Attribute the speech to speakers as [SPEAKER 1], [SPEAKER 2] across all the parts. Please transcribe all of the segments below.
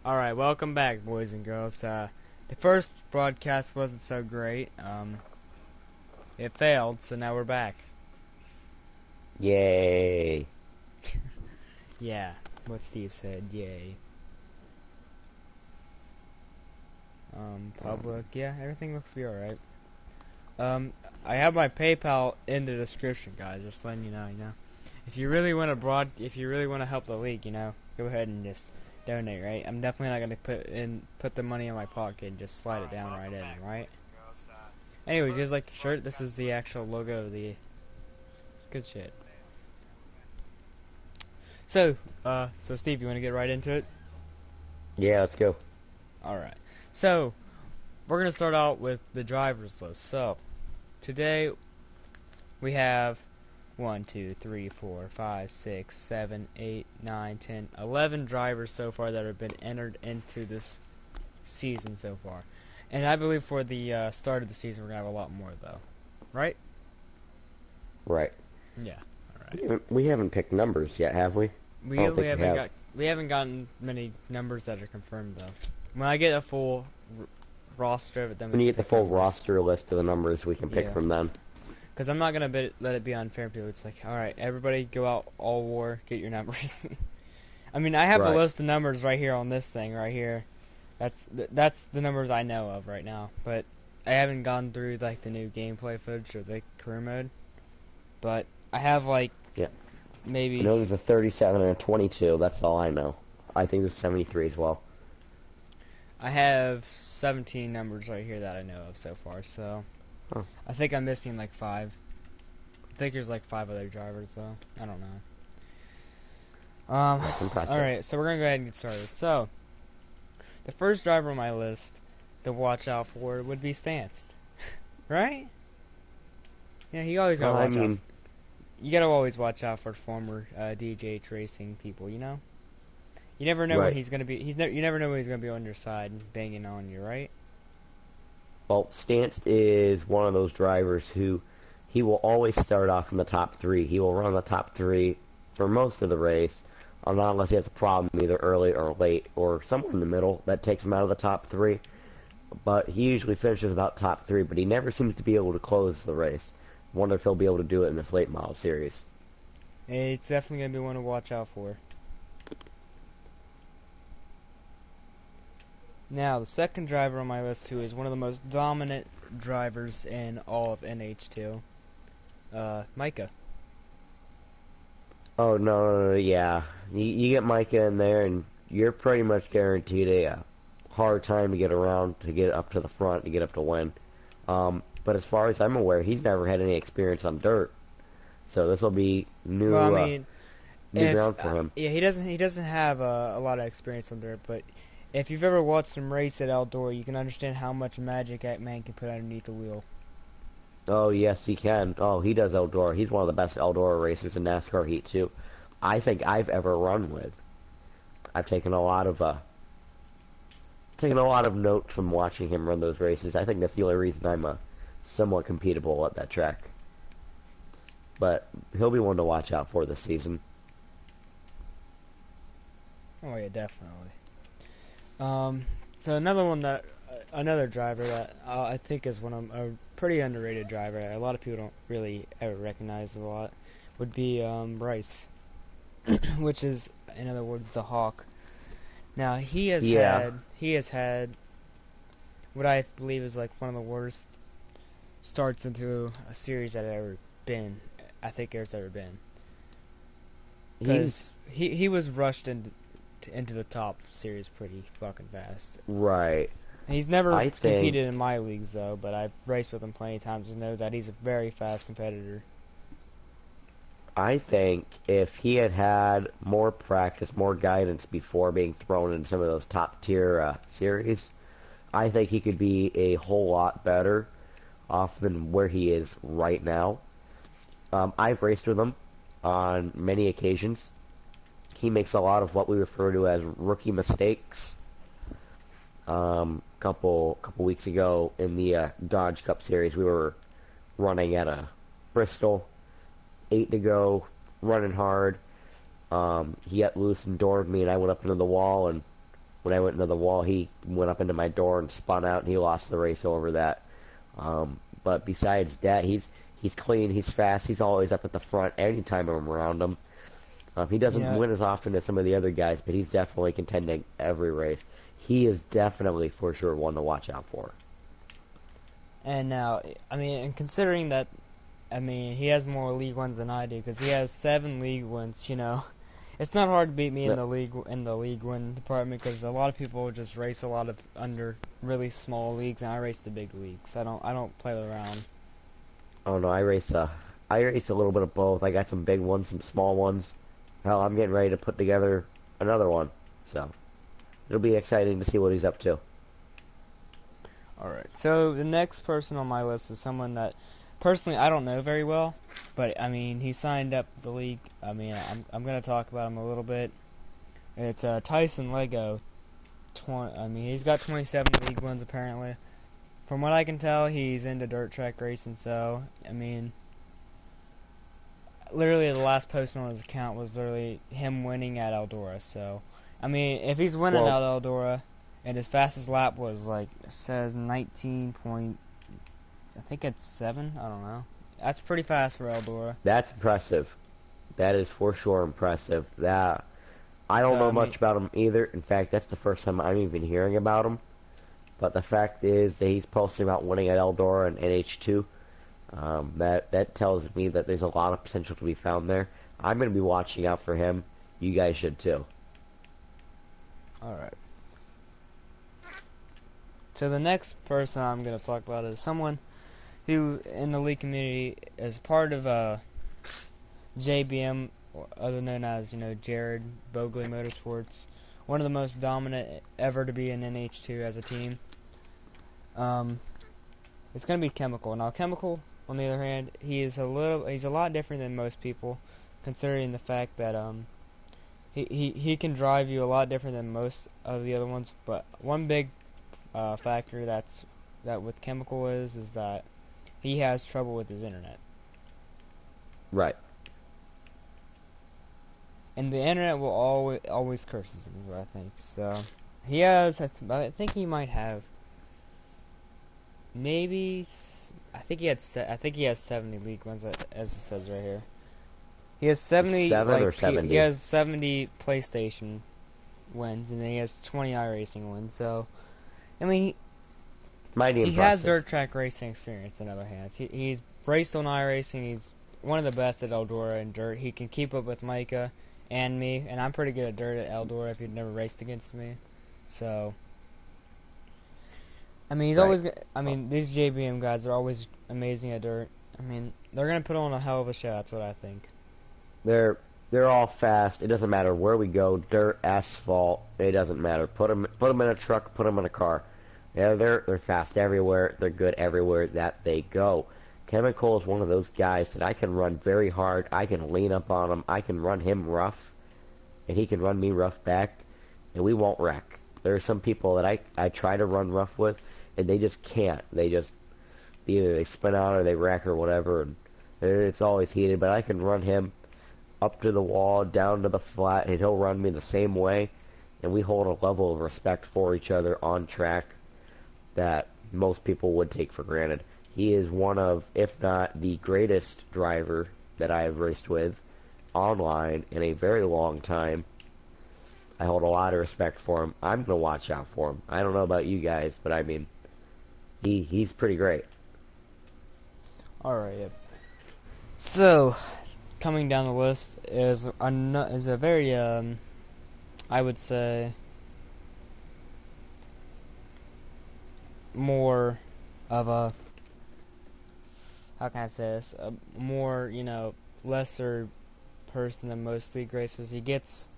[SPEAKER 1] Alright, welcome back, boys and girls. The first broadcast wasn't so great. It failed, so now we're back.
[SPEAKER 2] Yay.
[SPEAKER 1] Yeah, what Steve said, yay. Public, yeah, everything looks to be alright. I have my PayPal in the description, guys, just letting you know, If you really want to help the league, go ahead and just donate, right? I'm definitely not gonna put the money in my pocket and just slide it down right in, right? Anyways, you guys like the shirt? This is the actual logo of the. It's good shit. So Steve, you want to get right into it?
[SPEAKER 2] Yeah, let's go.
[SPEAKER 1] Alright. So, we're going to start out with the drivers list. So, today we have 1, 2, 3, 4, 5, 6, 7, 8, 9, 10, 11 drivers so far that have been entered into this season so far. And I believe for the start of the season we're going to have a lot more though. Right?
[SPEAKER 2] Right.
[SPEAKER 1] Yeah. Alright.
[SPEAKER 2] We haven't picked numbers yet, have we?
[SPEAKER 1] We haven't gotten many numbers that are confirmed though. When I get a full roster of it, then
[SPEAKER 2] when you get the full roster list of the numbers, we can pick from them.
[SPEAKER 1] Because I'm not gonna let it be unfair to people. It's like, all right, everybody go out all war, get your numbers. I mean, I have a list of numbers right here on this thing right here. That's the numbers I know of right now. But I haven't gone through like the new gameplay footage or the career mode. But I have like maybe.
[SPEAKER 2] I know there's a 37 and a 22. That's all I know. I think there's 73 as well.
[SPEAKER 1] I have 17 numbers right here that I know of so far, so I think I'm missing like 5. I think there's like 5 other drivers though. I don't know.
[SPEAKER 2] That's impressive.
[SPEAKER 1] Alright, so we're gonna go ahead and get started. So, the first driver on my list to watch out for would be Stanced. Right? Yeah, you always gotta watch out. You gotta always watch out for former DJH racing people, you know? You never know when he's gonna be. You never know when he's gonna be on your side and banging on you, right?
[SPEAKER 2] Well, Stanced is one of those drivers who he will always start off in the top 3. He will run the top 3 for most of the race, not unless he has a problem either early or late or somewhere in the middle that takes him out of the top 3. But he usually finishes about top 3, but he never seems to be able to close the race. Wonder if he'll be able to do it in this late model series.
[SPEAKER 1] It's definitely gonna be one to watch out for. Now, the second driver on my list, who is one of the most dominant drivers in all of NH2, Micah.
[SPEAKER 2] Oh, no, yeah. You get Micah in there, and you're pretty much guaranteed a hard time to get around, to get up to the front, to get up to win. But as far as I'm aware, he's never had any experience on dirt. So this will be new, new ground for him.
[SPEAKER 1] Yeah, he doesn't have a lot of experience on dirt, but if you've ever watched him race at Eldora, you can understand how much magic that man can put underneath the wheel.
[SPEAKER 2] Oh, yes, he can. Oh, he does Eldora. He's one of the best Eldora racers in NASCAR Heat 2. I think I've ever run with. I've taken a lot of notes from watching him run those races. I think that's the only reason I'm somewhat competable at that track. But he'll be one to watch out for this season.
[SPEAKER 1] Oh yeah, definitely. So another driver that I think is a pretty underrated driver. A lot of people don't really ever recognize a lot. Would be Rice, which is, in other words, the Hawk. Now he has had what I believe is like one of the worst starts into a series that I think there's ever been. Because he was rushed into the top series pretty fucking fast.
[SPEAKER 2] Right.
[SPEAKER 1] He's never competed in my leagues though, but I've raced with him plenty of times and know that he's a very fast competitor.
[SPEAKER 2] I think if he had had more practice, more guidance before being thrown into some of those top tier series, I think he could be a whole lot better off than where he is right now. I've raced with him on many occasions. He makes a lot of what we refer to as rookie mistakes. Couple weeks ago in the Dodge Cup Series, we were running at a Bristol, 8 to go, running hard. He got loose and doored me, and I went up into the wall and when I went into the wall, he went up into my door and spun out, and he lost the race over that. But besides that, he's clean, he's fast, he's always up at the front anytime I'm around him. He doesn't
[SPEAKER 1] Yeah.
[SPEAKER 2] win as often as some of the other guys, but he's definitely contending every race. He is definitely for sure one to watch out for.
[SPEAKER 1] And now, I mean, and considering that, I mean, he has more league wins than I do because he has 7 league wins. You know, it's not hard to beat me in
[SPEAKER 2] No,
[SPEAKER 1] the league win department because a lot of people just race a lot of under really small leagues, and I race the big leagues. I don't play around.
[SPEAKER 2] oh no, I race a little bit of both. I got some big ones, some small ones. Hell, I'm getting ready to put together another one, so it'll be exciting to see what he's up to.
[SPEAKER 1] All right. So the next person on my list is someone that personally I don't know very well, but I mean he signed up the league. I mean I'm gonna talk about him a little bit. It's Tyson Lego. I mean he's got 27 league wins apparently. From what I can tell, he's into dirt track racing. So I mean, literally the last post on his account was literally him winning at Eldora. So I mean if he's winning
[SPEAKER 2] Well,
[SPEAKER 1] at Eldora, and his fastest lap was like it says 19 point. I think it's 7. I don't know. That's pretty fast for Eldora.
[SPEAKER 2] that's impressive. That is for sure impressive. That I don't
[SPEAKER 1] So
[SPEAKER 2] know
[SPEAKER 1] I mean,
[SPEAKER 2] much about him either. In fact, that's the first time I'm even hearing about him. But the fact is that he's posting about winning at Eldora and NH2. That tells me that there's a lot of potential to be found there. I'm going to be watching out for him. You guys should too.
[SPEAKER 1] all right. So the next person I'm gonna talk about is someone who in the league community is part of JBM, other known as Jared Bogley Motorsports, one of the most dominant ever to be in NH2 as a team. Um, it's gonna be Chemical. Now Chemical, on the other hand, he's a lot different than most people, considering the fact that he can drive you a lot different than most of the other ones. But one big factor that with Chemical is that he has trouble with his internet,
[SPEAKER 2] Right.
[SPEAKER 1] and the internet will always curses him. I think so. He has. I think he might have. Maybe. I think he has 70 league wins, as it says right here. He has 70.
[SPEAKER 2] 7 or
[SPEAKER 1] He
[SPEAKER 2] 70?
[SPEAKER 1] has 70 PlayStation wins, and then he has 20 iRacing wins. So, I mean,
[SPEAKER 2] Mighty
[SPEAKER 1] he has
[SPEAKER 2] impressive.
[SPEAKER 1] dirt track racing experience in other hands. He's raced on iRacing. He's one of the best at Eldora and dirt. He can keep up with Micah and me, and I'm pretty good at dirt at Eldora if you've never raced against me. So, I mean,
[SPEAKER 2] Right.
[SPEAKER 1] I mean, these JBM guys are always amazing at dirt. I mean, they're gonna put on a hell of a show. That's what I think.
[SPEAKER 2] They're all fast. It doesn't matter where we go, dirt, asphalt. It doesn't matter. Put them in a truck. Put them in a car. Yeah, they're fast everywhere. They're good everywhere that they go. Chemical is one of those guys that I can run very hard. I can lean up on him. I can run him rough, and he can run me rough back, and we won't wreck. There are some people that I try to run rough with, and they just can't. They just either they spin out or they wreck or whatever, and it's always heated. But I can run him up to the wall, down to the flat, and he'll run me the same way, and we hold a level of respect for each other on track that most people would take for granted. He is one of, if not the greatest driver that I have raced with online in a very long time. I hold a lot of respect for him. I'm going to watch out for him. I don't know about you guys, but I mean, he's pretty great.
[SPEAKER 1] All right. Yep. So, coming down the list is a very I would say more of a, how can I say this, a more lesser person than most league racers. He gets.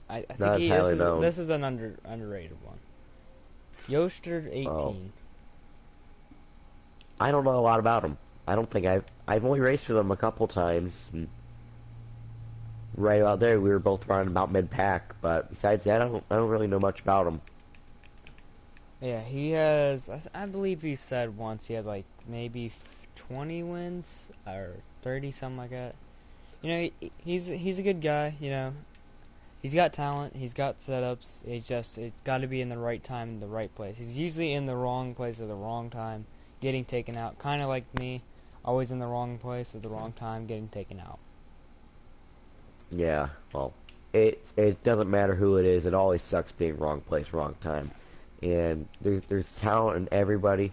[SPEAKER 1] I think
[SPEAKER 2] Not as highly known.
[SPEAKER 1] this is an underrated one. Yoster
[SPEAKER 2] Oh,
[SPEAKER 1] 18.
[SPEAKER 2] I don't know a lot about him. I don't think I've only raced with him a couple times. And right out there, we were both running about mid pack. But besides that, I don't really know much about him.
[SPEAKER 1] Yeah, he has. I believe he said once he had like maybe 20 wins or 30, something like that. He's a good guy. He's got talent. He's got setups. It's got to be in the right time in the right place. He's usually in the wrong place at the wrong time, getting taken out. Kind of like me, always in the wrong place at the wrong time, getting taken out.
[SPEAKER 2] Yeah, well, it doesn't matter who it is. It always sucks being wrong place, wrong time. And there's talent in everybody.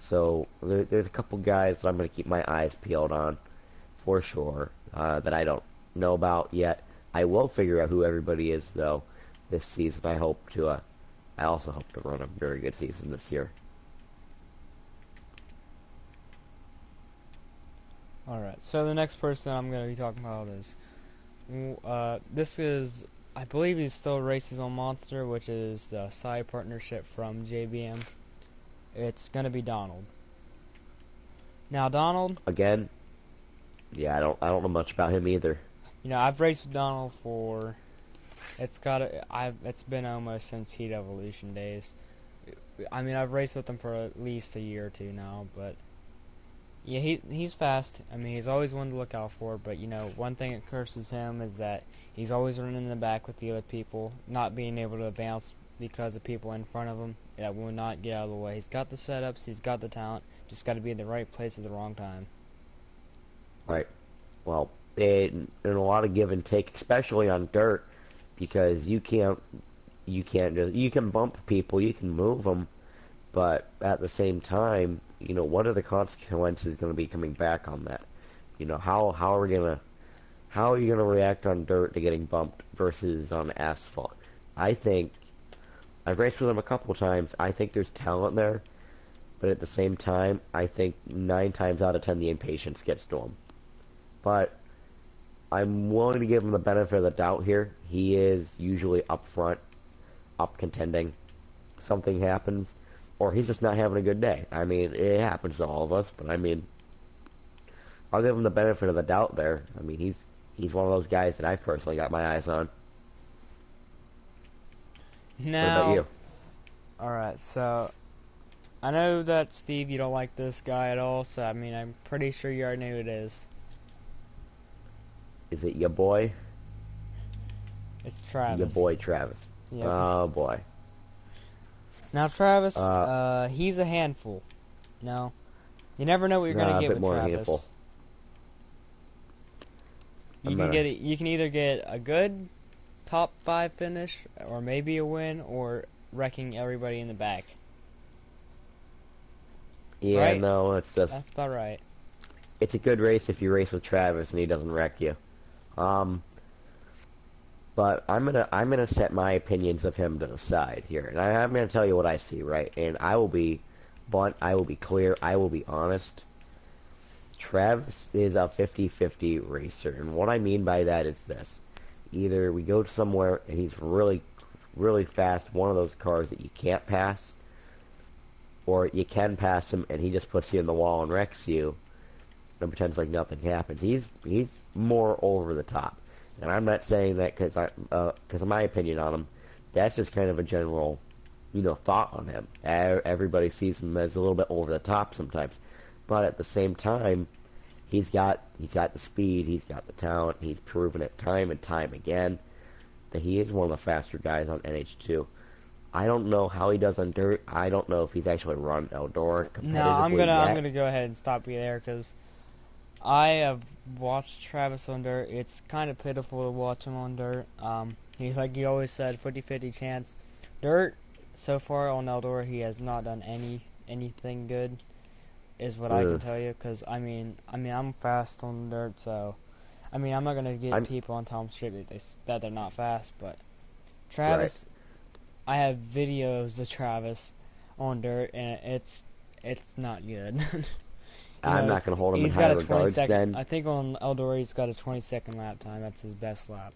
[SPEAKER 2] So there's a couple guys that I'm going to keep my eyes peeled on, for sure, that I don't know about yet. I will figure out who everybody is, though, this season. I also hope to run a very good season this year.
[SPEAKER 1] Alright, so the next person I'm going to be talking about is, this is, I believe he's still races on Monster, which is the side partnership from JBM. It's going to be Donald. Now, Donald,
[SPEAKER 2] Again, yeah, I don't know much about him either.
[SPEAKER 1] I've raced with Donald for, it's been almost since Heat Evolution days. I mean, I've raced with him for at least a year or two now, but yeah, he's fast. I mean, he's always one to look out for, but one thing that curses him is that he's always running in the back with the other people, not being able to bounce because of people in front of him that will not get out of the way. He's got the setups, he's got the talent, just got to be in the right place at the wrong time.
[SPEAKER 2] Right. Well, in a lot of give and take, especially on dirt, because you can bump people, you can move them, but at the same time, what are the consequences going to be coming back on that? How are you gonna react on dirt to getting bumped versus on asphalt? I think I've raced with him a couple times. I think there's talent there, but at the same time, I think 9 times out of 10 the impatience gets to him. But I'm willing to give him the benefit of the doubt here. He is usually up front, up contending. Something happens, or he's just not having a good day. I mean, it happens to all of us, but I mean, I'll give him the benefit of the doubt there. I mean, he's one of those guys that I've personally got my eyes on. What about
[SPEAKER 1] Now,
[SPEAKER 2] you?
[SPEAKER 1] alright, so I know that Steve, you don't like this guy at all, so I mean, I'm pretty sure you already know who it is.
[SPEAKER 2] Is it your boy?
[SPEAKER 1] It's Travis.
[SPEAKER 2] Your boy Travis.
[SPEAKER 1] Yep.
[SPEAKER 2] Oh boy.
[SPEAKER 1] Now, Travis,
[SPEAKER 2] Uh,
[SPEAKER 1] he's a handful. No, you never know what you're
[SPEAKER 2] Nah,
[SPEAKER 1] gonna
[SPEAKER 2] a
[SPEAKER 1] get
[SPEAKER 2] bit
[SPEAKER 1] with
[SPEAKER 2] more than a
[SPEAKER 1] Travis.
[SPEAKER 2] handful.
[SPEAKER 1] You can either get a good top 5 finish, or maybe a win, or wrecking everybody in the back.
[SPEAKER 2] Yeah,
[SPEAKER 1] Right?
[SPEAKER 2] no,
[SPEAKER 1] That's about right.
[SPEAKER 2] it's a good race if you race with Travis and he doesn't wreck you. Um, but I'm gonna set my opinions of him to the side here, and I'm gonna tell you what I see, right? And I will be blunt, I will be clear, I will be honest. Travis is a 50-50 racer, and what I mean by that is this: either we go somewhere and he's really, really fast, one of those cars that you can't pass, or you can pass him and he just puts you in the wall and wrecks you and pretends like nothing happens. He's more over the top, and I'm not saying that because of my opinion on him. That's just kind of a general, thought on him. Everybody sees him as a little bit over the top sometimes, but at the same time, he's got the speed, he's got the talent, he's proven it time and time again that he is one of the faster guys on NH2. I don't know how he does on dirt. I don't know if he's actually run outdoor competitively
[SPEAKER 1] No, I'm
[SPEAKER 2] yet.
[SPEAKER 1] gonna go ahead and stop you there because I have watched Travis on dirt. It's kind of pitiful to watch him on dirt. He's like you always said, 50-50 chance. Dirt so far on Eldor, he has not done anything good, is what I can
[SPEAKER 2] Ugh.
[SPEAKER 1] tell you. Because I'm fast on dirt, so I'm not gonna get people on Tom straight that they're not fast, but Travis.
[SPEAKER 2] Right.
[SPEAKER 1] I have videos of Travis on dirt, and it's not good.
[SPEAKER 2] I'm not going to hold him in
[SPEAKER 1] he's
[SPEAKER 2] high
[SPEAKER 1] got a
[SPEAKER 2] regards
[SPEAKER 1] 20-second.
[SPEAKER 2] then.
[SPEAKER 1] I think on Eldora he's got a 20-second lap time. That's his best lap.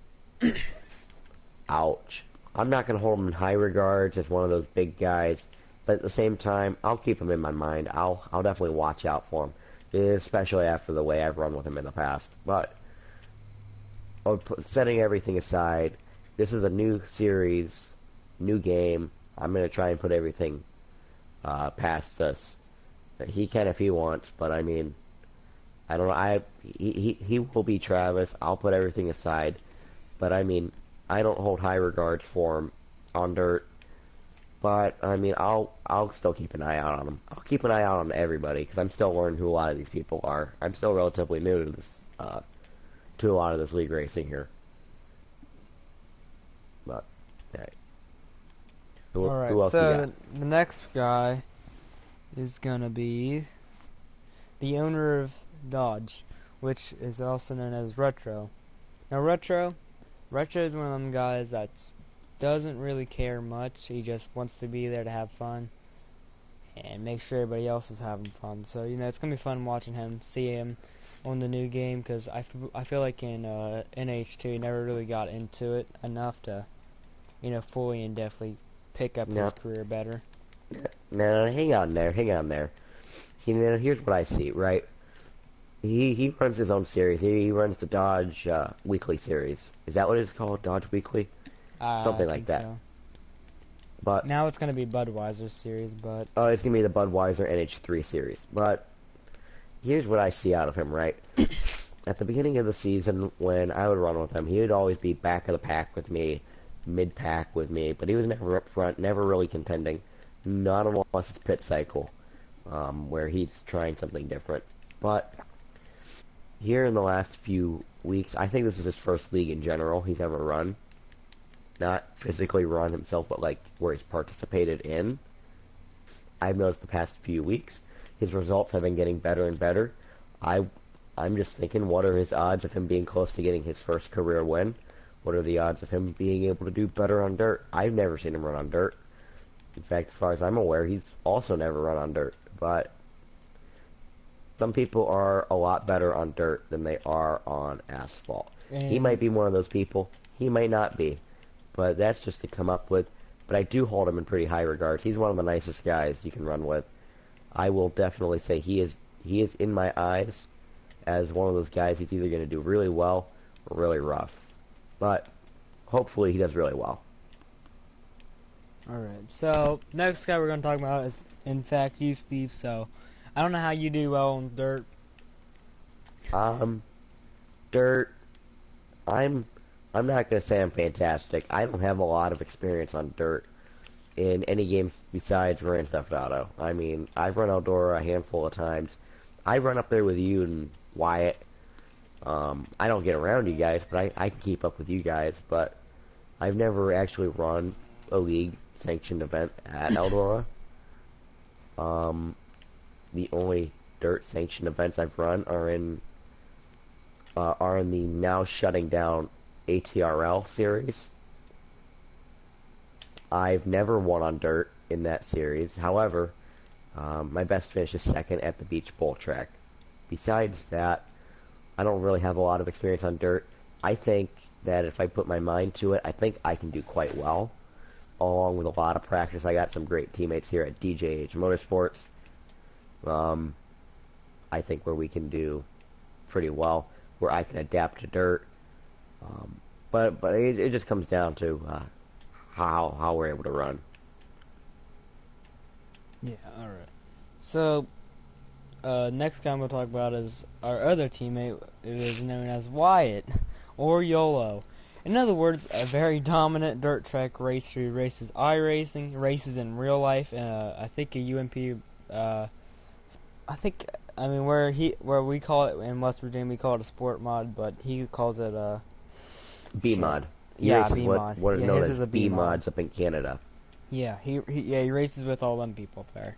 [SPEAKER 2] Ouch. I'm not going to hold him in high regards as one of those big guys, but at the same time, I'll keep him in my mind. I'll definitely watch out for him, especially after the way I've run with him in the past. But setting everything aside, this is a new series, new game. I'm going to try and put everything past us. He can if he wants, but I mean, I don't know. He will be Travis. I'll put everything aside, but I mean, I don't hold high regards for him on dirt. But I mean, I'll still keep an eye out on him. I'll keep an eye out on everybody because I'm still learning who a lot of these people are. I'm still relatively new to this, to a lot of this league racing here. But, hey. Who
[SPEAKER 1] Alright,
[SPEAKER 2] else you got?
[SPEAKER 1] so the next guy is gonna be the owner of Dodge, which is also known as Retro. Now Retro is one of them guys that doesn't really care much. He just wants to be there to have fun and make sure everybody else is having fun. So, it's going to be fun watching him, see him on the new game, because I feel like in NH2 he never really got into it enough to, fully and definitely pick up his career better.
[SPEAKER 2] No, hang on there. Here's what I see, right? He runs his own series. He runs the Dodge Weekly series. Is that what it's called? Dodge Weekly? Something like that.
[SPEAKER 1] So.
[SPEAKER 2] But
[SPEAKER 1] now it's going to be Budweiser series, but...
[SPEAKER 2] Oh, it's going to be the Budweiser NH3 series. But here's what I see out of him, right? At the beginning of the season, when I would run with him, he would always be back of the pack with me, mid-pack with me, but he was never up front, never really contending. Not unless it's pit cycle, where he's trying something different. But here in the last few weeks, I think this is his first league in general he's ever run. Not physically run himself, but like where he's participated in. I've noticed the past few weeks, his results have been getting better and better. I'm just thinking, what are his odds of him being close to getting his first career win? What are the odds of him being able to do better on dirt? I've never seen him run on dirt. In fact, as far as I'm aware, he's also never run on dirt. But some people are a lot better on dirt than they are on asphalt. He might be one of those people. He might not be. But that's just to come up with. But I do hold him in pretty high regards. He's one of the nicest guys you can run with. I will definitely say he is in my eyes as one of those guys who's either going to do really well or really rough. But hopefully he does really well.
[SPEAKER 1] Alright, so next guy we're going to talk about is, in fact, you, Steve. So I don't know how you do well on dirt.
[SPEAKER 2] Dirt, I'm not going to say I'm fantastic. I don't have a lot of experience on dirt in any games besides Grand Theft Auto. I mean, I've run Eldora a handful of times. I run up there with you and Wyatt. I don't get around you guys, but I can keep up with you guys. But I've never actually run a league-sanctioned event at Eldora. The only dirt-sanctioned events I've run are in the now shutting down ATRL series. I've never won on dirt in that series. However, my best finish is second at the Beach Bowl track. Besides that, I don't really have a lot of experience on dirt. I think that if I put my mind to it, I think I can do quite well. Along with a lot of practice, I got some great teammates here at DJH Motorsports. I think where we can do pretty well, where I can adapt to dirt. But it just comes down to how we're able to run.
[SPEAKER 1] Yeah, alright. So, next guy I'm going to talk about is our other teammate, who is known as Wyatt, or YOLO. In other words, a very dominant dirt track racer who races iRacing, races in real life, and I think a UMP, where we call it in West Virginia, we call it a sport mod, but he calls it a...
[SPEAKER 2] B-mod.
[SPEAKER 1] Yeah, B-mod.
[SPEAKER 2] What are known as
[SPEAKER 1] B-mod.
[SPEAKER 2] B-mods up in Canada.
[SPEAKER 1] Yeah, he races with all them people up there.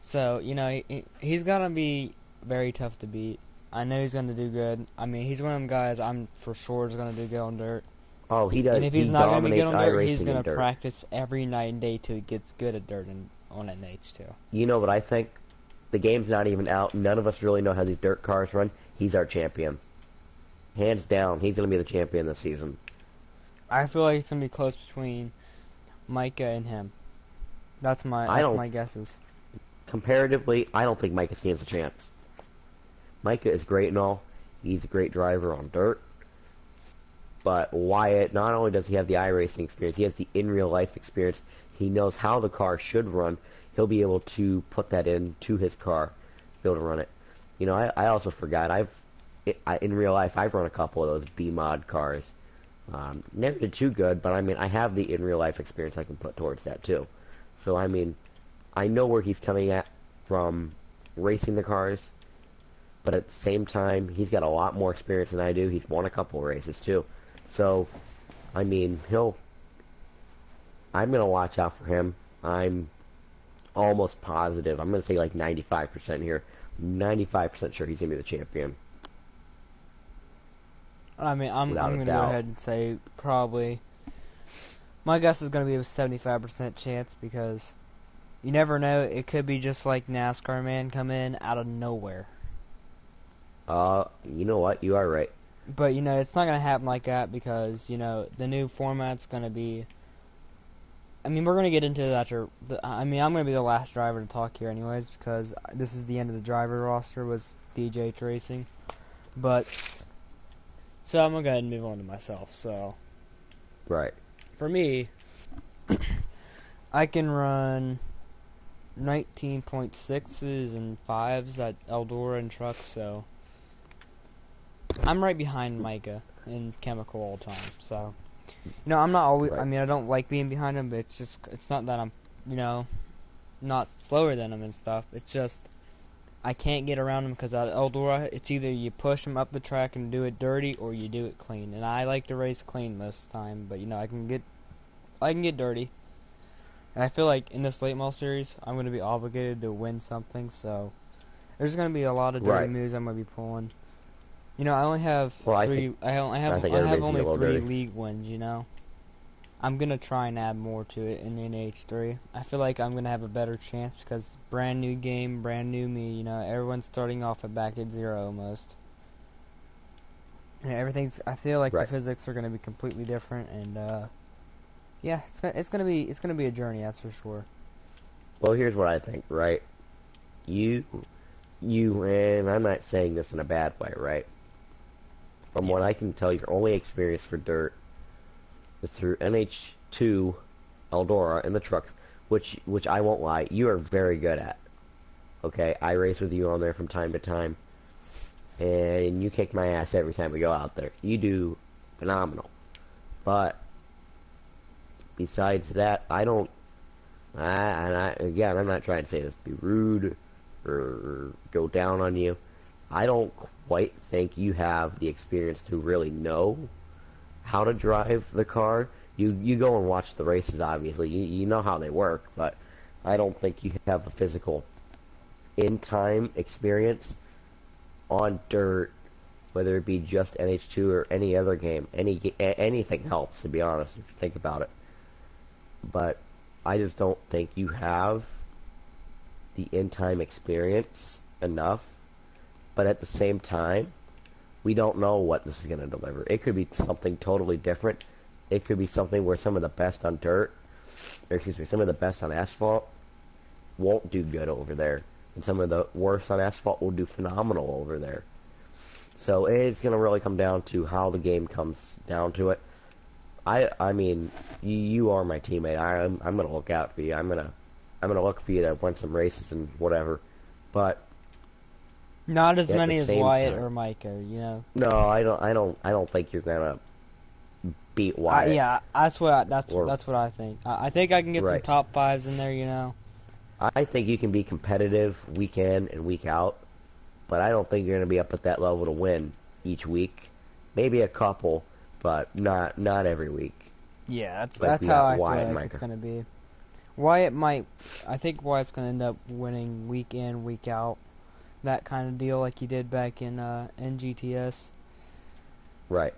[SPEAKER 1] So, he's gonna be very tough to beat. I know he's gonna do good. I mean, he's one of them guys I'm for sure is gonna do good on dirt.
[SPEAKER 2] Oh, he does.
[SPEAKER 1] And if he's not gonna be good on dirt, he's gonna
[SPEAKER 2] dirt.
[SPEAKER 1] practice every night and day till he gets good at dirt and on NH2.
[SPEAKER 2] You know what I think? The game's not even out. None of us really know how these dirt cars run. He's our champion. Hands down, he's gonna be the champion this season.
[SPEAKER 1] I feel like it's gonna be close between Micah and him. That's my guesses.
[SPEAKER 2] Comparatively, I don't think Micah stands a chance. Micah is great and all. He's a great driver on dirt. But Wyatt, not only does he have the iRacing experience, he has the in-real-life experience. He knows how the car should run. He'll be able to put that into his car, be able to run it. I also forgot, in real life, I've run a couple of those B-mod cars. Never did too good, but I mean, I have the in real life experience I can put towards that too. So I mean, I know where he's coming at from racing the cars, but at the same time, he's got a lot more experience than I do. He's won a couple races too. So, I mean, I'm gonna watch out for him. I'm almost positive. I'm gonna say like 95% here. 95% sure he's gonna be the champion.
[SPEAKER 1] I mean, I'm
[SPEAKER 2] Without a
[SPEAKER 1] gonna go
[SPEAKER 2] doubt.
[SPEAKER 1] ahead and say probably. My guess is gonna be a 75% chance because you never know. It could be just like NASCAR, man, come in out of nowhere.
[SPEAKER 2] You know what? You are right.
[SPEAKER 1] But you know, it's not gonna happen like that because you know the new format's gonna be. I mean, we're gonna get into that. I mean, I'm gonna be the last driver to talk here, anyways, because this is the end of the driver roster was DJ Racing. But so I'm gonna go ahead and move on to myself. So
[SPEAKER 2] Right.
[SPEAKER 1] for me, I can run 19.6s and 5s at Eldora and trucks, so I'm right behind Micah in chemical all the time. So, you know, I'm not always. I
[SPEAKER 2] Right.
[SPEAKER 1] mean, I don't like being behind him, but it's not that I'm, you know, not slower than him and stuff. It's just I can't get around him because at Eldora, it's either you push him up the track and do it dirty, or you do it clean. And I like to race clean most of the time, but you know, I can get dirty. And I feel like in this late model series, I'm going to be obligated to win something, so there's going to be a lot of dirty
[SPEAKER 2] Right.
[SPEAKER 1] moves I'm going to be pulling. You know, I only have
[SPEAKER 2] Well, I
[SPEAKER 1] three.
[SPEAKER 2] think
[SPEAKER 1] I
[SPEAKER 2] I
[SPEAKER 1] have
[SPEAKER 2] think
[SPEAKER 1] I have
[SPEAKER 2] everybody's gonna be
[SPEAKER 1] only
[SPEAKER 2] a little
[SPEAKER 1] three
[SPEAKER 2] dirty.
[SPEAKER 1] league wins. You know, I'm gonna try and add more to it in NH3. I feel like I'm gonna have a better chance because brand new game, brand new me. You know, everyone's starting off back at zero almost. And everything's. I feel like the
[SPEAKER 2] Right.
[SPEAKER 1] physics are gonna be completely different, and yeah, it's gonna be a journey. That's for sure.
[SPEAKER 2] Well, here's what I think. Right. You, and I'm not saying this in a bad way. Right. From
[SPEAKER 1] Yeah.
[SPEAKER 2] what I can tell, your only experience for dirt is through NH2, Eldora, and the trucks, which I won't lie, you are very good at. Okay, I race with you on there from time to time, and you kick my ass every time we go out there. You do phenomenal. But besides that, I don't. Again, I'm not trying to say this to be rude or go down on you. I don't quite think you have the experience to really know how to drive the car. You go and watch the races, obviously. You know how they work, but I don't think you have the physical in-time experience on dirt, whether it be just NH2 or any other game. Anything helps, to be honest, if you think about it. But I just don't think you have the in-time experience enough. But at the same time, we don't know what this is going to deliver. It could be something totally different. It could be something where some of the best on dirt, or excuse me, some of the best on asphalt won't do good over there. And some of the worst on asphalt will do phenomenal over there. So it's going to really come down to how the game comes down to it. I mean, you are my teammate. I'm going to look out for you. I'm gonna look for you to win some races and whatever. But
[SPEAKER 1] Not as
[SPEAKER 2] at the
[SPEAKER 1] many as
[SPEAKER 2] same
[SPEAKER 1] Wyatt
[SPEAKER 2] time,
[SPEAKER 1] or Micah. You know.
[SPEAKER 2] no, I don't think you're gonna beat Wyatt.
[SPEAKER 1] Yeah,
[SPEAKER 2] Or
[SPEAKER 1] that's what I think. I think I can get some
[SPEAKER 2] right.
[SPEAKER 1] top fives in there. You know.
[SPEAKER 2] I think you can be competitive week in and week out, but I don't think you're gonna be up at that level to win each week. Maybe a couple, but not every week.
[SPEAKER 1] Yeah,
[SPEAKER 2] Like
[SPEAKER 1] that's
[SPEAKER 2] we
[SPEAKER 1] how
[SPEAKER 2] got
[SPEAKER 1] I feel
[SPEAKER 2] Wyatt and
[SPEAKER 1] like it's
[SPEAKER 2] Micah.
[SPEAKER 1] gonna be. Wyatt might. I think Wyatt's gonna end up winning week in, week out, that kind of deal like he did back in NGTS.
[SPEAKER 2] Right.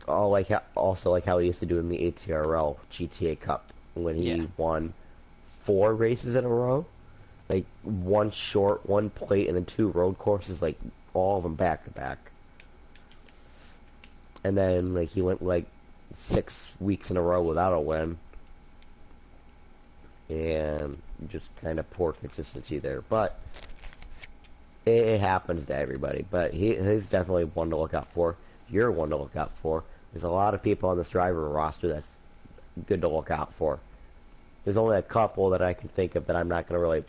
[SPEAKER 2] Oh, also like how he used to do in the ATRL GTA Cup when
[SPEAKER 1] Yeah.
[SPEAKER 2] he won 4 races in a row. Like one short, one plate, and then 2 road courses, like all of them back to back. And then like he went like 6 weeks in a row without a win, and just kind of poor consistency there. But it happens to everybody. But he's definitely one to look out for. You're one to look out for. There's a lot of people on this driver roster that's good to look out for. There's only a couple that I can think of that I'm not going to really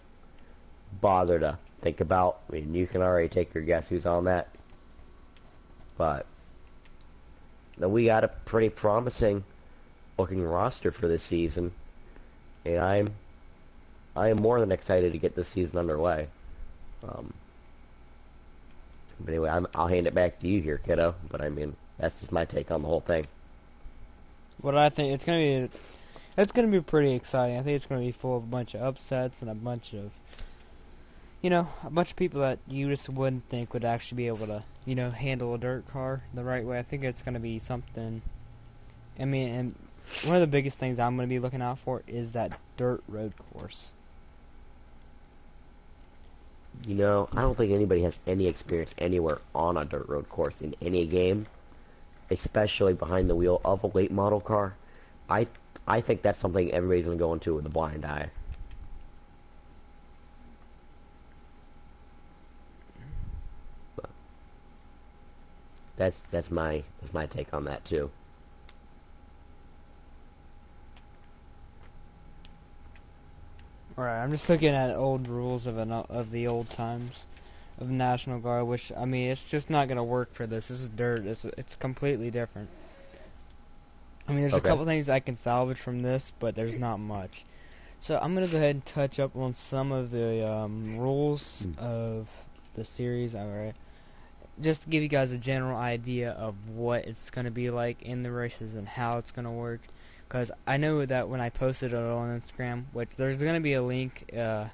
[SPEAKER 2] bother to think about. I mean, you can already take your guess who's on that. But we got a pretty promising looking roster for this season, and I am more than excited to get this season underway. Um, but anyway, I'll hand it back to you here, kiddo. But I mean, that's just my take on the whole thing.
[SPEAKER 1] What I think it's gonna be pretty exciting. I think it's gonna be full of a bunch of upsets and a bunch of people that you just wouldn't think would actually be able to handle a dirt car the right way. I think it's gonna be something. I mean, and one of the biggest things I'm gonna be looking out for is that dirt road course.
[SPEAKER 2] I don't think anybody has any experience anywhere on a dirt road course in any game, especially behind the wheel of a late model car. I I think that's something everybody's gonna go into with a blind eye. But that's my take on that too.
[SPEAKER 1] Right, I'm just looking at old rules of the old times of National Guard, which I mean, it's just not gonna work for this. This is dirt. It's completely different. I mean, there's a
[SPEAKER 2] Okay.
[SPEAKER 1] couple things I can salvage from this, but there's not much. So I'm gonna go ahead and touch up on some of the rules of the series. Alright, just to give you guys a general idea of what it's gonna be like in the races and how it's gonna work. Because I know that when I posted it on Instagram, which there's gonna be a link, later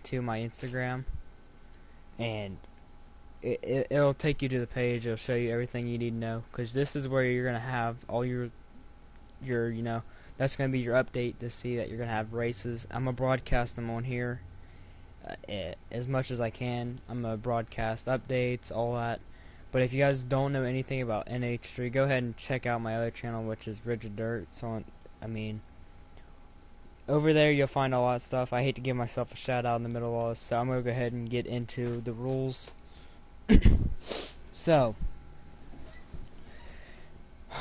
[SPEAKER 1] to my Instagram, and it'll take you to the page. It'll show you everything you need to know. Because this is where you're gonna have all your that's gonna be your update to see that you're gonna have races. I'm gonna broadcast them on here as much as I can. I'm gonna broadcast updates, all that. But if you guys don't know anything about NH3, go ahead and check out my other channel, which is Rigid Dirt. So, I mean, over there you'll find a lot of stuff. I hate to give myself a shout out in the middle of all this, so I'm gonna go ahead and get into the rules. So,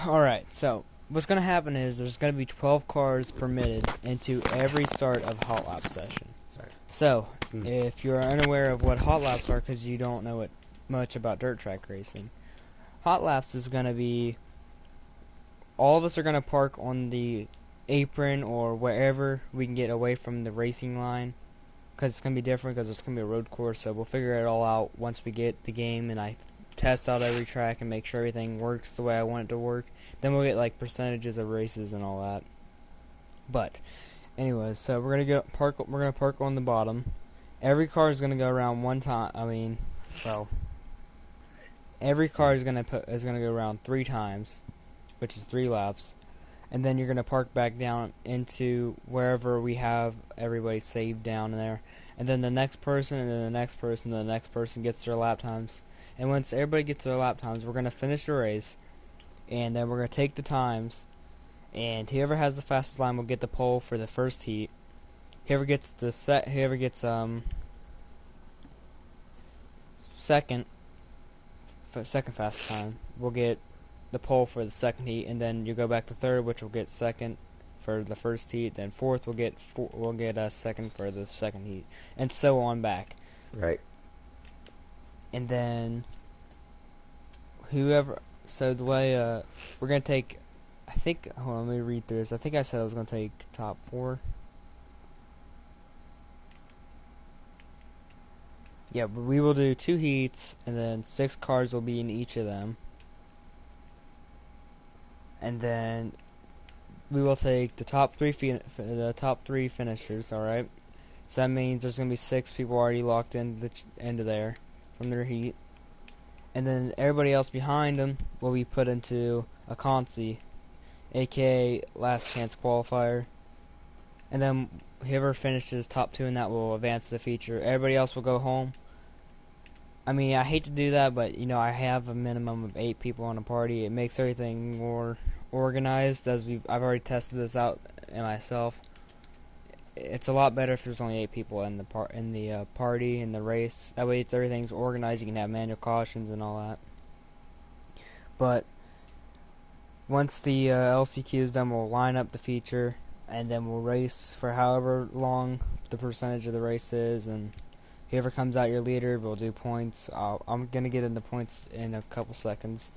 [SPEAKER 1] alright, so what's gonna happen is there's gonna be 12 cars permitted into every start of hot lap session.
[SPEAKER 2] Sorry.
[SPEAKER 1] So, if you're unaware of what hot laps are because you don't know much about dirt track racing, hot laps is going to be all of us are going to park on the apron or wherever we can get away from the racing line, because it's going to be different because it's going to be a road course. So we'll figure it all out once we get the game and I test out every track and make sure everything works the way I want it to work. Then we'll get like percentages of races and all that. But anyways, so we're gonna park on the bottom. Every car is gonna go around one time. Every car is gonna go around 3 times, which is 3 laps, and then you're gonna park back down into wherever we have everybody saved down there, and then the next person, and then the next person, and the next person gets their lap times, and once everybody gets their lap times, we're gonna finish the race, and then we're gonna take the times, and whoever has the fastest line will get the pole for the first heat. Whoever gets second fastest time will get the pole for the second heat, and then you go back to third, which will get second for the first heat. Then fourth will get a second for the second heat, and so on back.
[SPEAKER 2] Right.
[SPEAKER 1] And then whoever. So the way we're gonna take. I think. Hold on, let me read through this. I think I said I was gonna take top 4. Yeah, but we will do 2 heats, and then 6 cars will be in each of them. And then we will take the top 3 finishers. All right. So that means there's gonna be 6 people already locked into there from their heat, and then everybody else behind them will be put into a consi, aka last chance qualifier. And then whoever finishes top 2 in that will advance to the feature. Everybody else will go home. I mean, I hate to do that, but I have a minimum of 8 people on a party. It makes everything more organized. I've already tested this out myself. It's a lot better if there's only 8 people in the party in the race. That way, everything's organized. You can have manual cautions and all that. But once the LCQ is done, we'll line up the feature, and then we'll race for however long the percentage of the race is, and whoever comes out your leader will do points. I'm gonna get into points in a couple seconds.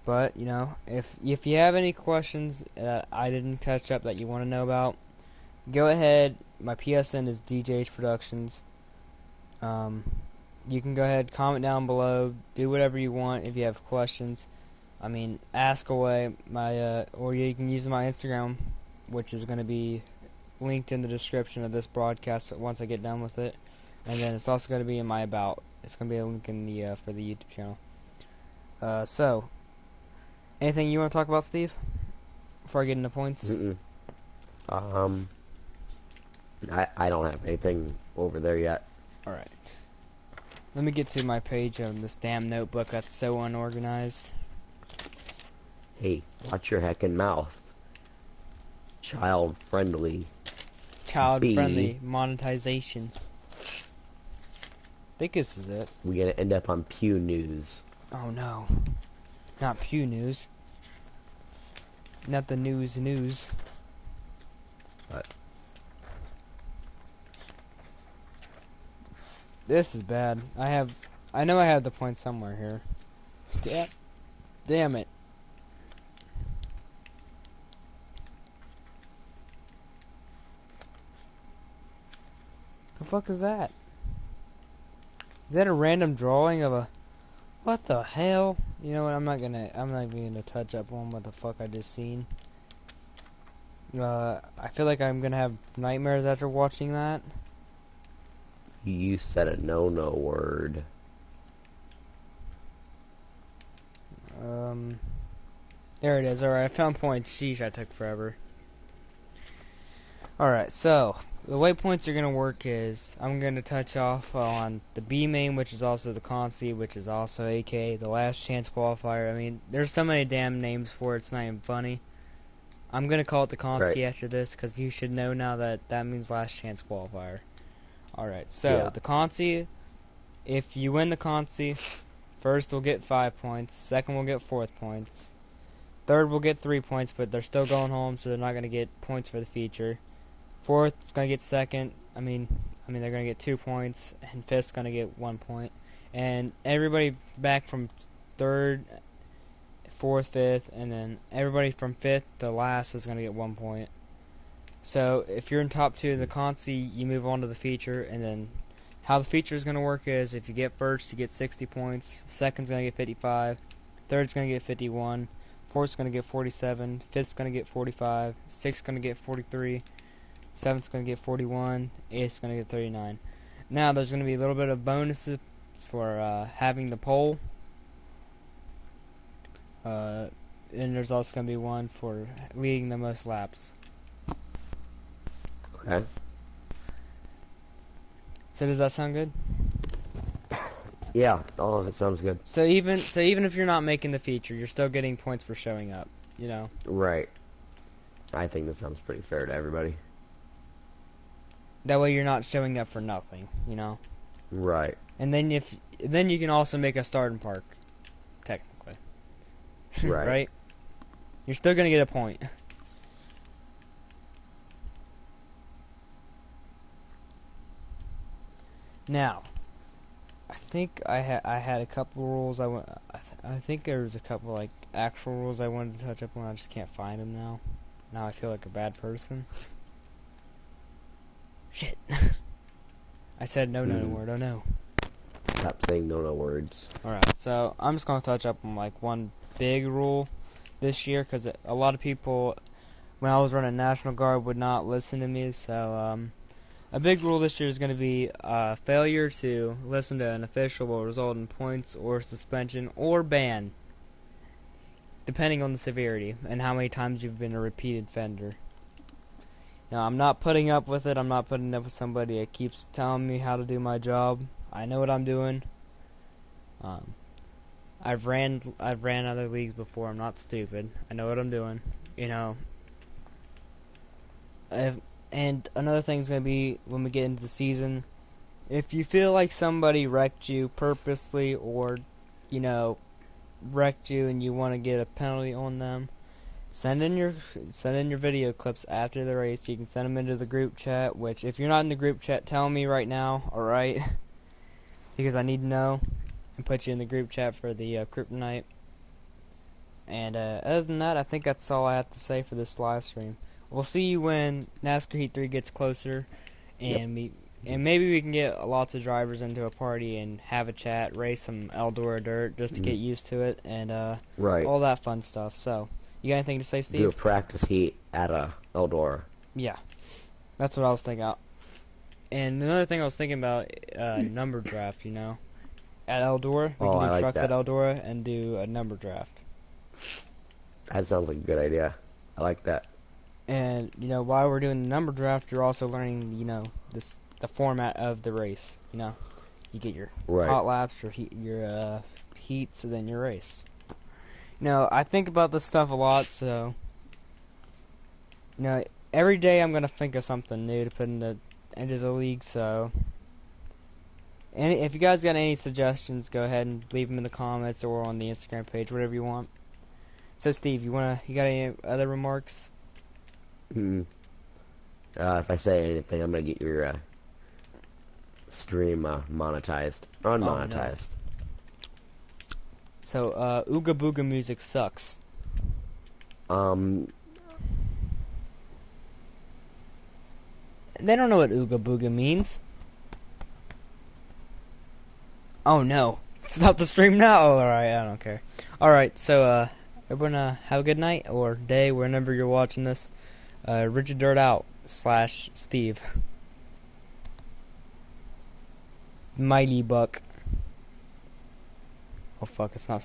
[SPEAKER 1] But you know, if you have any questions that I didn't touch up that you want to know about, go ahead. My PSN is DJH Productions. You can go ahead, comment down below, do whatever you want if you have questions. I mean, ask away. Or you can use my Instagram, which is going to be linked in the description of this broadcast once I get done with it, and then it's also going to be in my about. It's going to be a link in the for the YouTube channel. So, anything you want to talk about, Steve? Before I get into points.
[SPEAKER 2] I don't have anything over there yet.
[SPEAKER 1] All right. Let me get to my page of this damn notebook that's so unorganized.
[SPEAKER 2] Hey, watch your heckin' mouth. Child-friendly.
[SPEAKER 1] Child-friendly monetization. I think this is it.
[SPEAKER 2] We're gonna end up on Pew News.
[SPEAKER 1] Oh no. Not Pew News. Not the news.
[SPEAKER 2] But
[SPEAKER 1] This is bad. I know I have the point somewhere here. Damn it. The fuck is that? Is that a random drawing of a... What the hell? You know what, I'm not even gonna touch up on what the fuck I just seen. I feel like I'm gonna have nightmares after watching that.
[SPEAKER 2] you said a no-no word.
[SPEAKER 1] There it is. Alright, I found points. Sheesh, I took forever. Alright, so the way points are going to work is I'm going to touch off on the B main, which is also the Consi, which is also aka the last chance qualifier. I mean, there's so many damn names for it, it's not even funny. I'm going to call it the Consi after this because you should know now that that means last chance qualifier. Alright, so the Consi, if you win the Consi, first will get 5 points, second will get 4 points, third will get 3 points, but they're still going home, so they're not going to get points for the feature. Fourth is going to get second. I mean they're going to get 2 points, and fifth's going to get 1 point. And everybody back from third, fourth, fifth, and then everybody from fifth to last is going to get 1 point. So if you're in top 2 of the Consi, you move on to the feature, and then how the feature is going to work is if you get first, you get 60 points. Second's going to get 55. Third's going to get 51. Fourth's going to get 47. Fifth's going to get 45. Sixth's going to get 43. Seventh's going to get 41. Eighth's going to get 39. Now, there's going to be a little bit of bonuses for having the pole. And there's also going to be one for leading the most laps.
[SPEAKER 2] Okay.
[SPEAKER 1] So does that sound good?
[SPEAKER 2] Yeah, all of it sounds good.
[SPEAKER 1] So even if you're not making the feature, you're still getting points for showing up, you know?
[SPEAKER 2] Right. I think that sounds pretty fair to everybody.
[SPEAKER 1] That way you're not showing up for nothing, you know?
[SPEAKER 2] Right.
[SPEAKER 1] And then then you can also make a starting park, technically.
[SPEAKER 2] Right.
[SPEAKER 1] Right? You're still gonna get a point. Now, I think I had a couple rules I think there was a couple like actual rules I wanted to touch up on. I just can't find them now. Now I feel like a bad person. Shit. I said no word. Oh no.
[SPEAKER 2] Stop saying no words.
[SPEAKER 1] Alright, so I'm just gonna touch up on like one big rule this year because a lot of people, when I was running National Guard, would not listen to me. So a big rule this year is going to be failure to listen to an official will result in points or suspension or ban, depending on the severity and how many times you've been a repeated offender. Now, I'm not putting up with it. I'm not putting up with somebody that keeps telling me how to do my job. I know what I'm doing. I've ran other leagues before. I'm not stupid. I know what I'm doing. You know. And another thing's going to be, when we get into the season, if you feel like somebody wrecked you purposely or, you know, wrecked you and you want to get a penalty on them, send in your video clips after the race. You can send them into the group chat, which if you're not in the group chat, tell me right now, alright? Because I need to know, and put you in the group chat for the Kryptonite. And other than that, I think that's all I have to say for this live stream. We'll see you when NASCAR Heat 3 gets closer,
[SPEAKER 2] Yep.
[SPEAKER 1] and maybe we can get lots of drivers into a party and have a chat, race some Eldora dirt just to get used to it, and
[SPEAKER 2] Right.
[SPEAKER 1] all that fun stuff. So, you got anything to say, Steve?
[SPEAKER 2] Do a practice heat at Eldora.
[SPEAKER 1] Yeah, that's what I was thinking about. And another thing I was thinking about, number draft, At Eldora, we can do
[SPEAKER 2] I like
[SPEAKER 1] trucks
[SPEAKER 2] that.
[SPEAKER 1] at Eldora and do a number draft.
[SPEAKER 2] That sounds like a good idea. I like that.
[SPEAKER 1] And, while we're doing the number draft, you're also learning, the format of the race. You get your
[SPEAKER 2] Right.
[SPEAKER 1] hot laps, your heats, and then your race. I think about this stuff a lot, so, every day I'm going to think of something new to put into the league, so... And if you guys got any suggestions, go ahead and leave them in the comments or on the Instagram page, whatever you want. So, Steve, you got any other remarks?
[SPEAKER 2] If I say anything, I'm gonna get your stream monetized, unmonetized.
[SPEAKER 1] So, Ooga Booga music sucks. They don't know what Ooga Booga means. Oh no. Stop the stream now? Alright, I don't care. Alright, so, everyone, have a good night or day whenever you're watching this. Richard Dirt out / Steve. Mighty Buck. Oh fuck, it's not